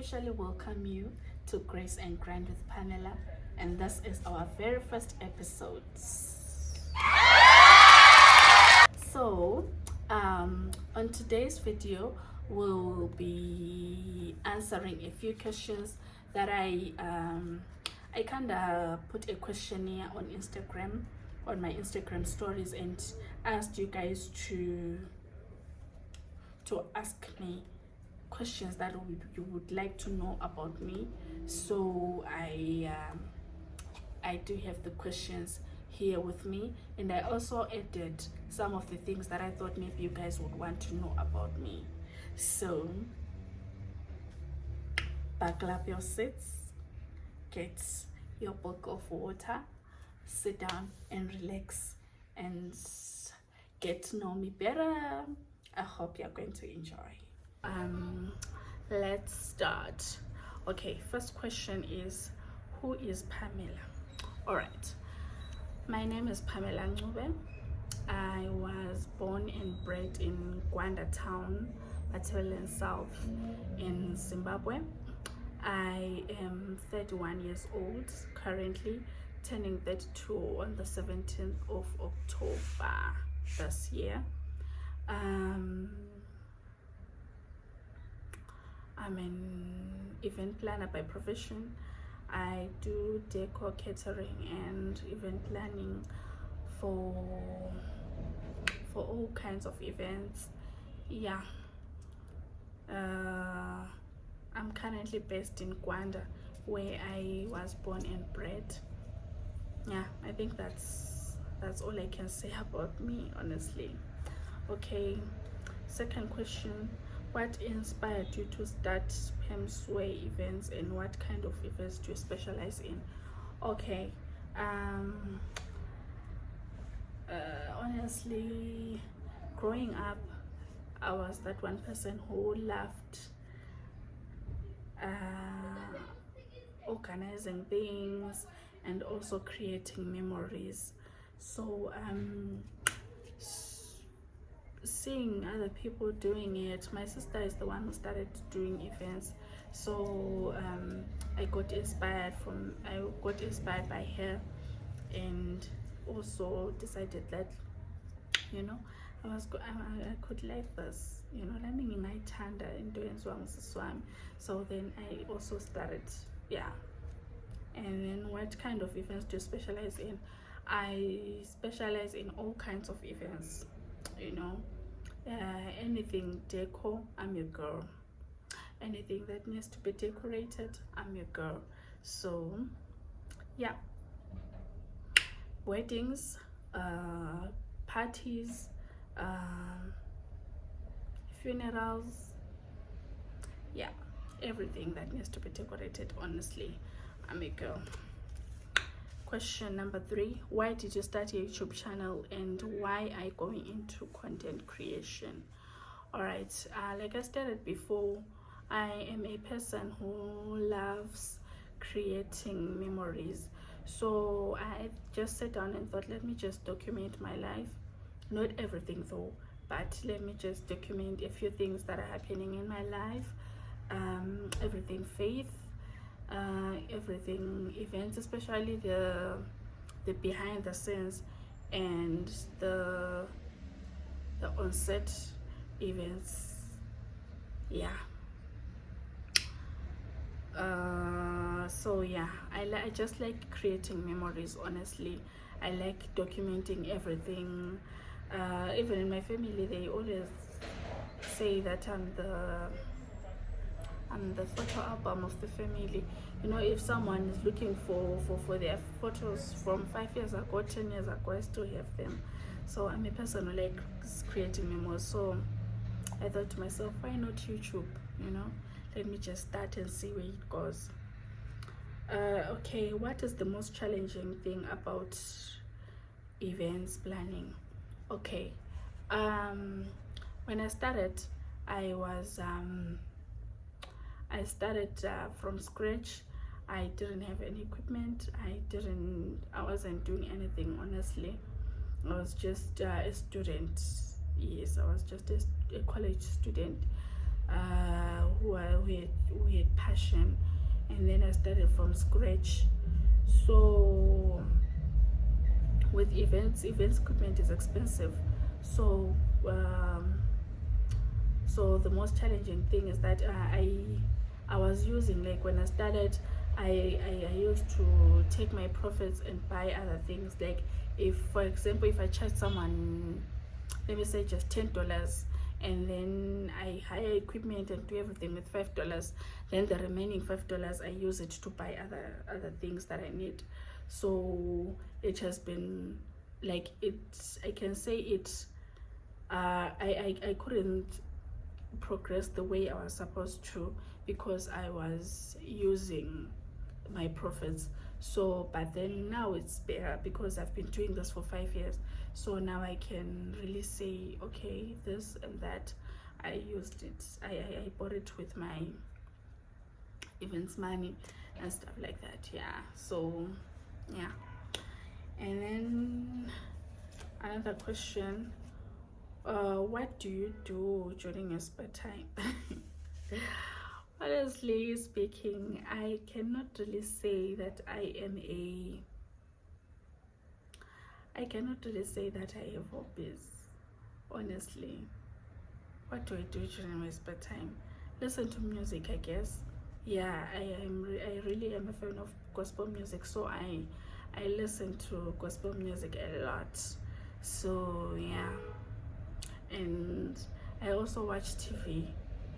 officially welcome you to Grace and Grind with Pamela, and this is our very first episode. So, on today's video, we'll be answering a few questions that I kind of put a questionnaire on Instagram, on my Instagram stories, and asked you guys to ask me questions that you would like to know about me. So I do have the questions here with me, and I also added some of the things that I thought maybe you guys would want to know about me. So buckle up your seats, get your bottle of water, sit down and relax and get to know me better. I hope you're going to enjoy. Let's start. Okay, first question is, who is Pamela? All right, my name is Pamela Ncube. I was born and bred in Gwanda town, Matabeleland South in Zimbabwe. I am 31 years old currently, turning 32 on the 17th of October this year. I'm an event planner by profession. I do decor, catering and event planning for all kinds of events. Yeah. I'm currently based in Gwanda, where I was born and bred. Yeah, I think that's all I can say about me, honestly. Okay, second question, what inspired you to start Pam's Way events, and what kind of events do you specialize in? Okay, honestly, growing up, I was that one person who loved organizing things and also creating memories. So seeing other people doing it, my sister is the one who started doing events, so I got inspired by her, and also decided that, you know, I could like this, you know, learning in Tanda and doing swam. So then I also started, yeah. And then what kind of events do you specialize in? I specialize in all kinds of events, you know. Anything deco, I'm your girl. Anything that needs to be decorated, I'm your girl. So yeah, weddings, parties, funerals, yeah, everything that needs to be decorated, honestly, I'm a girl. Question number 3, why did you start a YouTube channel, and why are you going into content creation? All right, like I stated before, I am a person who loves creating memories. So I just sat down and thought, let me just document my life. Not everything though, but let me just document a few things that are happening in my life. Everything faith, everything events, especially the behind the scenes and the on-set events. Yeah. So yeah, I just like creating memories, honestly. I like documenting everything. Even in my family, they always say that I'm the photo album of the family. You know, if someone is looking for their photos from 5 years ago, 10 years ago, I still have them. So I'm a person who likes creating memories. So I thought to myself, why not YouTube? You know, let me just start and see where it goes. Okay, what is the most challenging thing about events planning? Okay, when I started, I started from scratch. I didn't have any equipment. I wasn't doing anything, honestly. I was just a student. Yes, I was just a college student. who had passion, and then I started from scratch. So with events equipment is expensive. So so the most challenging thing is that I was using, like when I started, I used to take my profits and buy other things. Like, if for example, if I charge someone, let me say just $10, and then I hire equipment and do everything with $5, then the remaining $5 I use it to buy other things that I need. So it has been like, I can say it, I couldn't progress the way I was supposed to, because I was using my profits. So but then now it's better, because I've been doing this for 5 years. So now I can really say, okay, this and that, I used it, I bought it with my events money and stuff like that. Yeah, so yeah. And then another question, what do you do during your spare time? Honestly speaking, I cannot really say that I cannot really say that I have hobbies. Honestly, what do I do during my spare time? Listen to music, I guess. Yeah, I really am a fan of gospel music, so I listen to gospel music a lot. So yeah, and I also watch TV.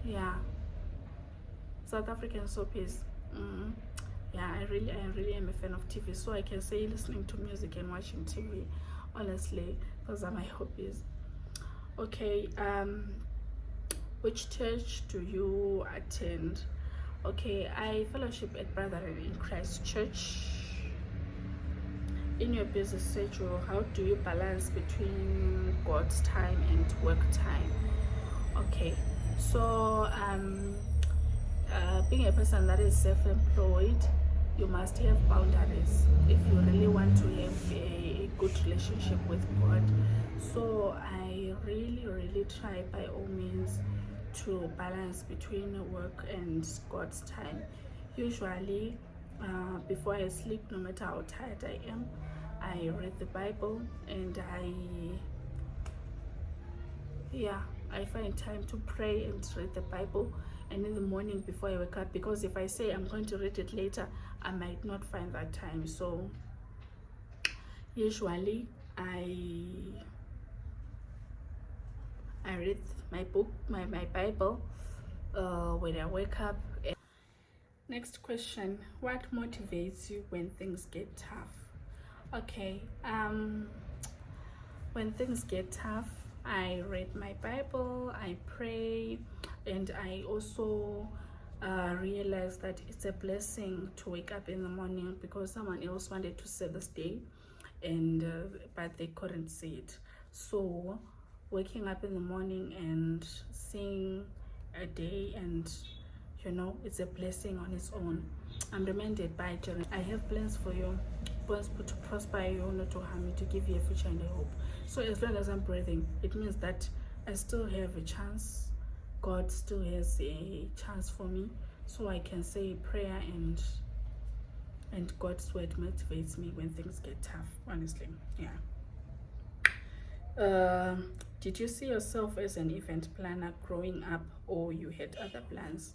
Yeah, South African soapies. Yeah, I really am a fan of TV, so I can say listening to music and watching TV. Honestly, those are my hobbies. Okay, which church do you attend? Okay, I fellowship at Brethren in Christ Church. In your busy schedule, how do you balance between God's time and work time? Okay, so being a person that is self-employed, you must have boundaries if you really want to have a good relationship with God. So I really try by all means to balance between work and God's time. Usually before I sleep, no matter how tired I am, I read the Bible, and I find time to pray and read the Bible. And in the morning before I wake up, because if I say I'm going to read it later, I might not find that time. So usually I read my book, my Bible, when I wake up. Next question, what motivates you when things get tough? Okay, when things get tough, I read my Bible, I pray, and I also realize that it's a blessing to wake up in the morning, because someone else wanted to see this day, and but they couldn't see it. So waking up in the morning and seeing a day, and it's a blessing on its own. I'm reminded by Jeremy, I have plans for you, plans to prosper you, not to harm you, to give you a future and a hope. So as long as I'm breathing, it means that I still have a chance. God still has a chance for me. So I can say prayer, and God's word motivates me when things get tough, honestly. Yeah. Did you see yourself as an event planner growing up, or you had other plans?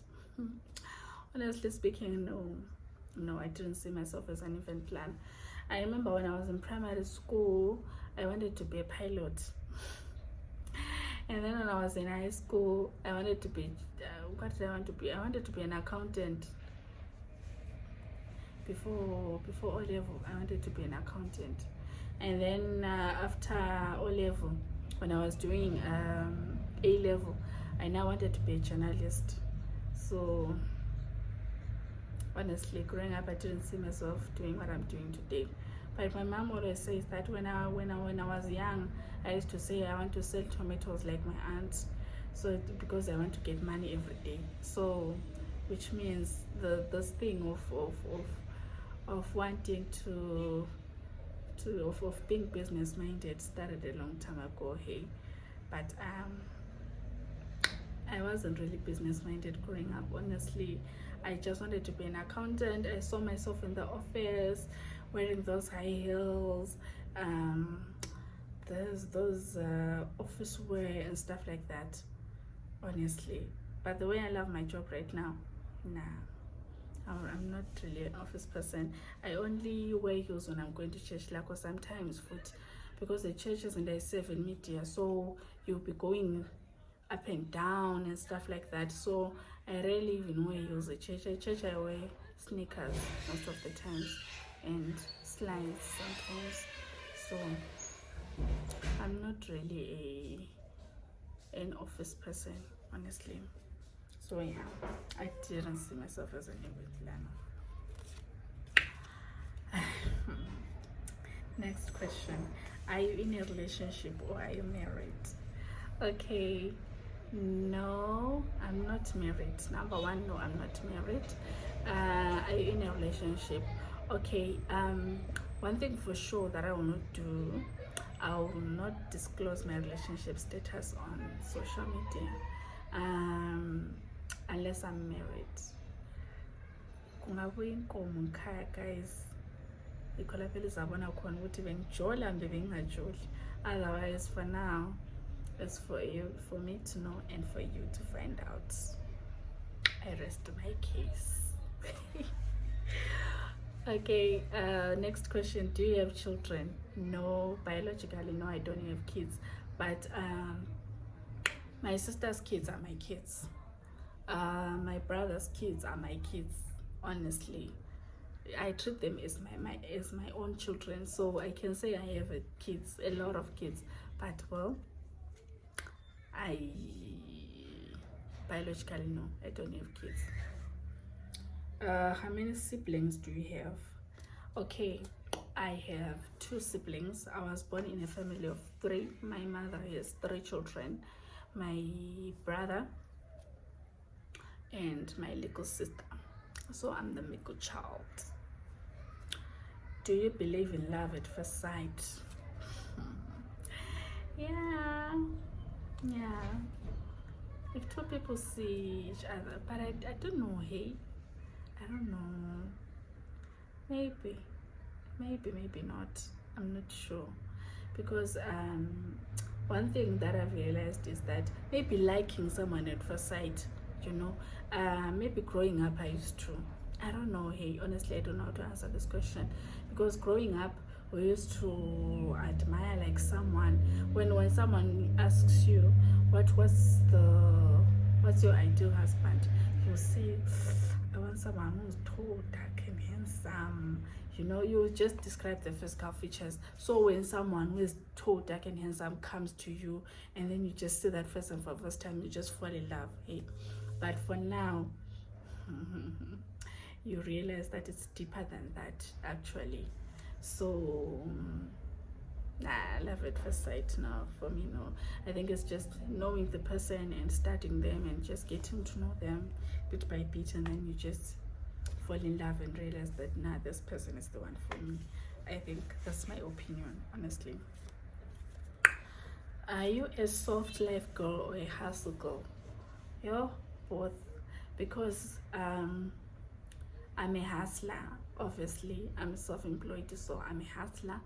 Honestly speaking, no, I didn't see myself as an event planner. I remember when I was in primary school, I wanted to be a pilot. And then when I was in high school, I wanted to be, what did I want to be? I wanted to be an accountant. Before O level, I wanted to be an accountant. And then after O level, when I was doing A level, I now wanted to be a journalist. So honestly, growing up, I didn't see myself doing what I'm doing today. But my mom always says that when I was young, I used to say I want to sell tomatoes like my aunt, so because I want to get money every day. So, which means this thing of wanting of being business minded started a long time ago. Hey, but I wasn't really business minded growing up, honestly. I just wanted to be an accountant. I saw myself in the office wearing those high heels, um, there's those office wear and stuff like that, honestly. But the way I love my job right now, nah, I'm not really an office person. I only wear heels when I'm going to church, like, or sometimes foot, because the church isn't I serve in media, so you'll be going up and down and stuff like that. So I rarely even wear heels at church. At church I wear sneakers most of the times and slides sometimes. So I'm not really an office person, honestly. So yeah, I didn't see myself as an event planner. Next question. Are you in a relationship or are you married? Okay, no, I'm not married. Number one, no, I'm not married. Are you in a relationship? Okay, one thing for sure that I will not do, I will not disclose my relationship status on social media, unless I'm married. Kungabuya inkomo ngikhaya, guys. Ikhola phela izabona khona ukuthi bengijola mbe bengingajoli. Otherwise, for now, it's for you, for me to know and for you to find out. I rest my case. Okay, next question. Do you have children? No, biologically, no, I don't have kids. But my sister's kids are my kids. My brother's kids are my kids, honestly. I treat them as my own children, so I can say I have a lot of kids. But well, biologically no, I don't have kids. How many siblings do you have? Okay, I have 2 siblings. I was born in a family of 3. My mother has 3 children, my brother and my little sister. So I'm the middle child. Do you believe in love at first sight? Yeah. If 2 people see each other, but I don't know, hey, I don't know. Maybe not. I'm not sure, because one thing that I've realized is that maybe liking someone at first sight, maybe growing up I used to. I don't know, hey, honestly, I don't know how to answer this question, because growing up we used to admire like someone. When someone asks you what's your ideal husband, you say, I want someone who's tall, dark and handsome. You just describe the physical features. So when someone who is tall, dark and handsome comes to you, and then you just see that person for the first time, you just fall in love, hey. But for now, you realize that it's deeper than that, actually. So love at first sight, no, for me, no. I think it's just knowing the person and studying them and just getting to know them bit by bit, and then you just fall in love and realize that this person is the one for me. I think that's my opinion, honestly. Are you a soft life girl or a hustle girl? You're both, because I'm a hustler. Obviously, I'm self-employed, so I'm a hustler,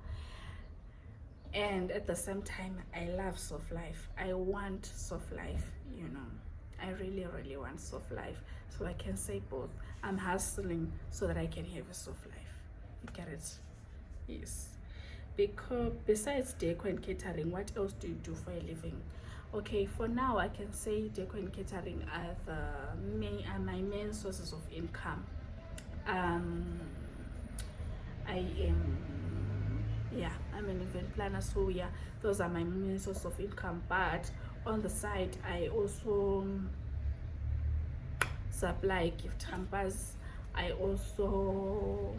and at the same time I love soft life. I want soft life, I really want soft life. So I can say both. I'm hustling so that I can have a soft life. You get it? Yes. Because besides deco and catering, what else do you do for a living? Okay, for now I can say deco and catering are my main sources of income. I'm an event planner, so yeah, those are my main source of income. But on the side, I also supply gift hampers. I also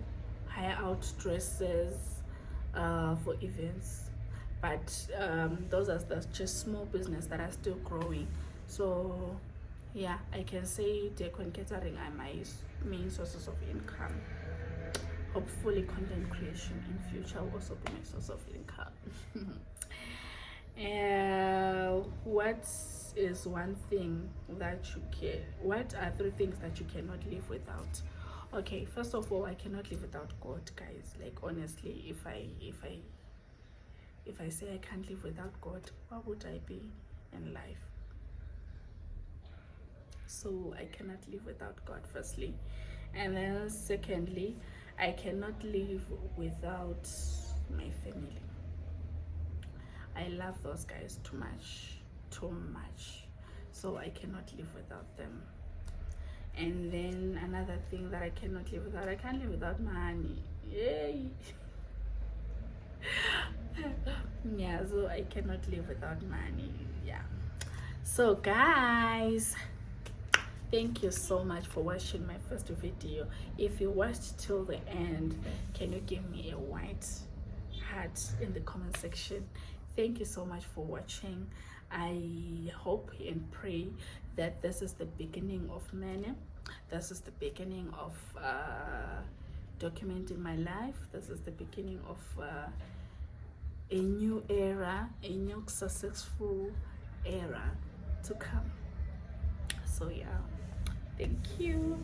hire out dresses for events. But those are just small business that are still growing. So yeah, I can say deco and catering are my main sources of income. Hopefully content creation in future will also be my source of income. What's is one thing that you can, what are 3 things that you cannot live without? Okay, first of all, I cannot live without God, guys. Like, honestly, if I say I can't live without God, what would I be in life? So I cannot live without God, firstly. And then secondly, I cannot live without my family. I love those guys too much. So I cannot live without them. And then another thing that I cannot live without, I can't live without money. Yay! Yeah, so I cannot live without money. Yeah. So guys, thank you so much for watching my first video. If you watched till the end, can you give me a white heart in the comment section? Thank you so much for watching. I hope and pray that this is the beginning of many. This is the beginning of documenting my life. This is the beginning of a new era, a new successful era to come. So yeah, thank you.